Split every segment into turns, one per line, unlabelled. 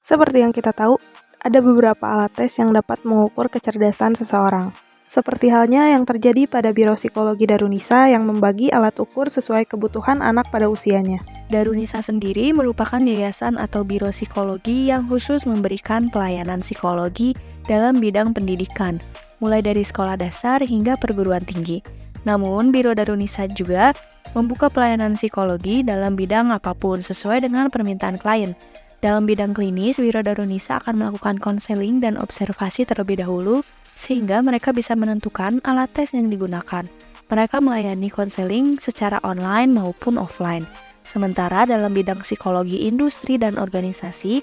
Seperti yang kita tahu, ada beberapa alat tes yang dapat mengukur kecerdasan seseorang. Seperti halnya yang terjadi pada Biro Psikologi Darunisa yang membagi alat ukur sesuai kebutuhan anak pada usianya.
Darunisa sendiri merupakan yayasan atau biro psikologi yang khusus memberikan pelayanan psikologi dalam bidang pendidikan, mulai dari sekolah dasar hingga perguruan tinggi. Namun, Biro Darunisa juga membuka pelayanan psikologi dalam bidang apapun sesuai dengan permintaan klien. Dalam bidang klinis, Biro Darunisa akan melakukan konseling dan observasi terlebih dahulu, sehingga mereka bisa menentukan alat tes yang digunakan. Mereka melayani konseling secara online maupun offline. Sementara dalam bidang psikologi industri dan organisasi,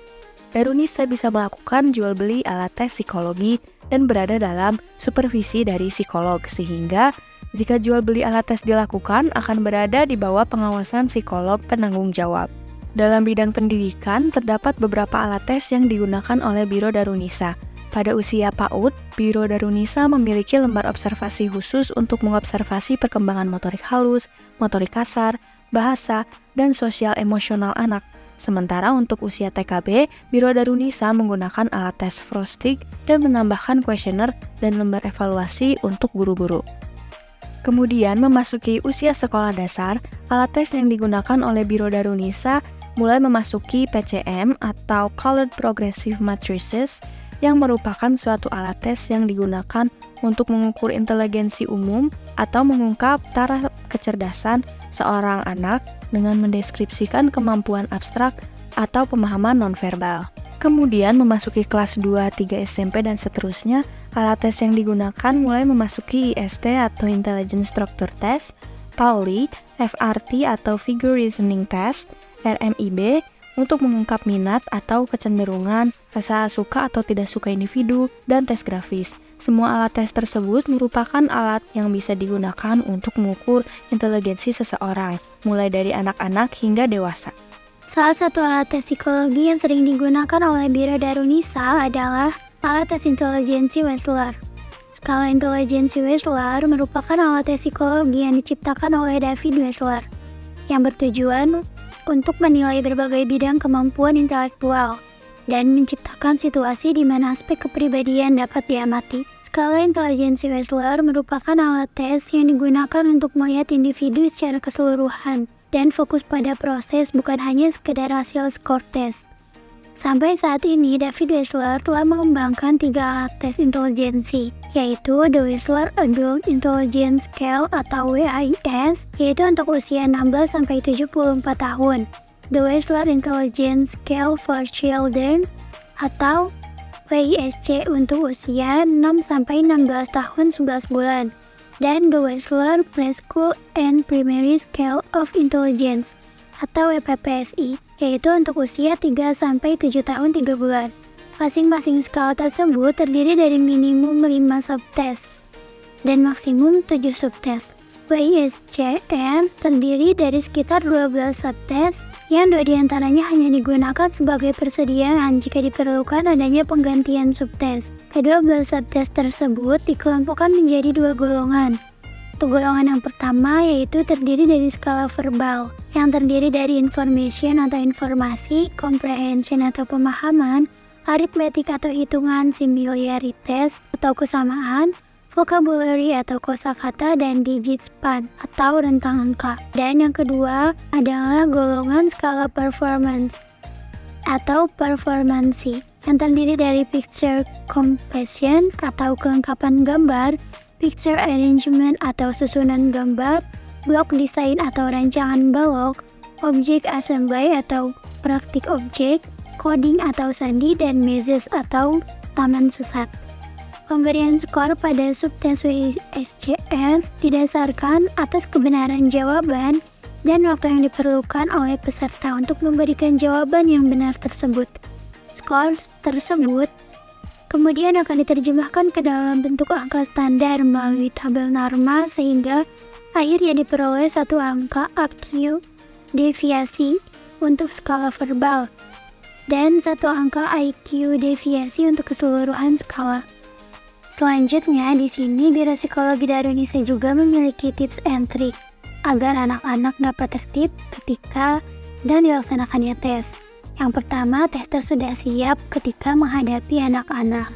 Darunisa bisa melakukan jual beli alat tes psikologi dan berada dalam supervisi dari psikolog, sehingga jika jual beli alat tes dilakukan akan berada di bawah pengawasan psikolog penanggung jawab. Dalam bidang pendidikan, terdapat beberapa alat tes yang digunakan oleh Biro Darunisa. Pada usia PAUD, Biro Darunisa memiliki lembar observasi khusus untuk mengobservasi perkembangan motorik halus, motorik kasar, bahasa, dan sosial emosional anak. Sementara untuk usia TKB, Biro Darunisa menggunakan alat tes Frostig dan menambahkan kuesioner dan lembar evaluasi untuk guru-guru. Kemudian memasuki usia sekolah dasar, alat tes yang digunakan oleh Biro Darunisa mulai memasuki PCM atau Colored Progressive Matrices, yang merupakan suatu alat tes yang digunakan untuk mengukur inteligensi umum atau mengungkap taraf kecerdasan seorang anak dengan mendeskripsikan kemampuan abstrak atau pemahaman nonverbal. Kemudian memasuki kelas 2, 3 SMP dan seterusnya, alat tes yang digunakan mulai memasuki IST atau Intelligence Structure Test, PAULI, FRT atau Figure Reasoning Test, RMIB, untuk mengungkap minat atau kecenderungan, rasa suka atau tidak suka individu, dan tes grafis. Semua alat tes tersebut merupakan alat yang bisa digunakan untuk mengukur inteligensi seseorang, mulai dari anak-anak hingga dewasa.
Salah satu alat tes psikologi yang sering digunakan oleh Biro Darunisa adalah alat tes intelijensi Wechsler. Skala intelijensi Wechsler merupakan alat tes psikologi yang diciptakan oleh David Wechsler, yang bertujuan untuk menilai berbagai bidang kemampuan intelektual dan menciptakan situasi di mana aspek kepribadian dapat diamati. Skala intelijensi Wechsler merupakan alat tes yang digunakan untuk melihat individu secara keseluruhan dan fokus pada proses, bukan hanya sekedar hasil skor tes. Sampai saat ini, David Wechsler telah mengembangkan 3 alat tes intelijensi, yaitu The Wechsler Adult Intelligence Scale atau WAIS, yaitu untuk usia 16-74 tahun, The Wechsler Intelligence Scale for Children atau WISC untuk usia 6-16 tahun 11 bulan, dan The Wechsler Preschool and Primary Scale of Intelligence atau WPPSI, yaitu untuk usia 3-7 tahun 3 bulan. Masing-masing skala tersebut terdiri dari minimum 5 subtes dan maksimum 7 subtes. WISC-M terdiri dari sekitar 12 subtes, yang 2 diantaranya hanya digunakan sebagai persediaan jika diperlukan adanya penggantian subtes. Kedua belas subtes tersebut dikelompokkan menjadi 2 golongan. Golongan yang pertama yaitu terdiri dari skala verbal, yang terdiri dari information atau informasi, comprehension atau pemahaman, arithmetic atau hitungan, similarities atau kesamaan, vocabulary atau kosakata, dan digit span atau rentang angka. Dan yang kedua adalah golongan skala performance atau performansi, yang terdiri dari picture completion atau kelengkapan gambar, picture arrangement atau susunan gambar, block design atau rancangan blok, object assembly atau praktik objek, coding atau sandi, dan mazes atau taman sesat. Pemberian skor pada subtes WISC-R didasarkan atas kebenaran jawaban dan waktu yang diperlukan oleh peserta untuk memberikan jawaban yang benar tersebut. Skor tersebut kemudian akan diterjemahkan ke dalam bentuk angka standar melalui tabel norma, sehingga akhirnya diperoleh satu angka AQ deviasi untuk skala verbal dan satu angka IQ deviasi untuk keseluruhan skala. Selanjutnya, di sini Biro Psikologi Darunisa juga memiliki tips and trick agar anak-anak dapat tertib ketika dan dilaksanakannya tes. Yang pertama, tester sudah siap ketika menghadapi anak-anak,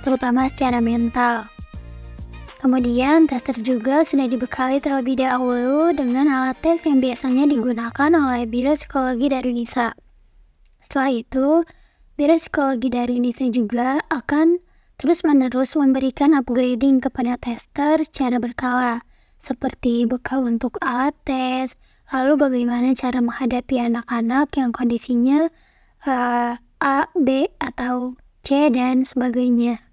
terutama secara mental. Kemudian, tester juga sudah dibekali terlebih dahulu dengan alat tes yang biasanya digunakan oleh Biro Psikologi Darunisa. Setelah itu, Biro Psikologi Darunisa juga akan terus-menerus memberikan upgrading kepada tester secara berkala, seperti bekal untuk alat tes, lalu bagaimana cara menghadapi anak-anak yang kondisinya A, B, atau C, dan sebagainya.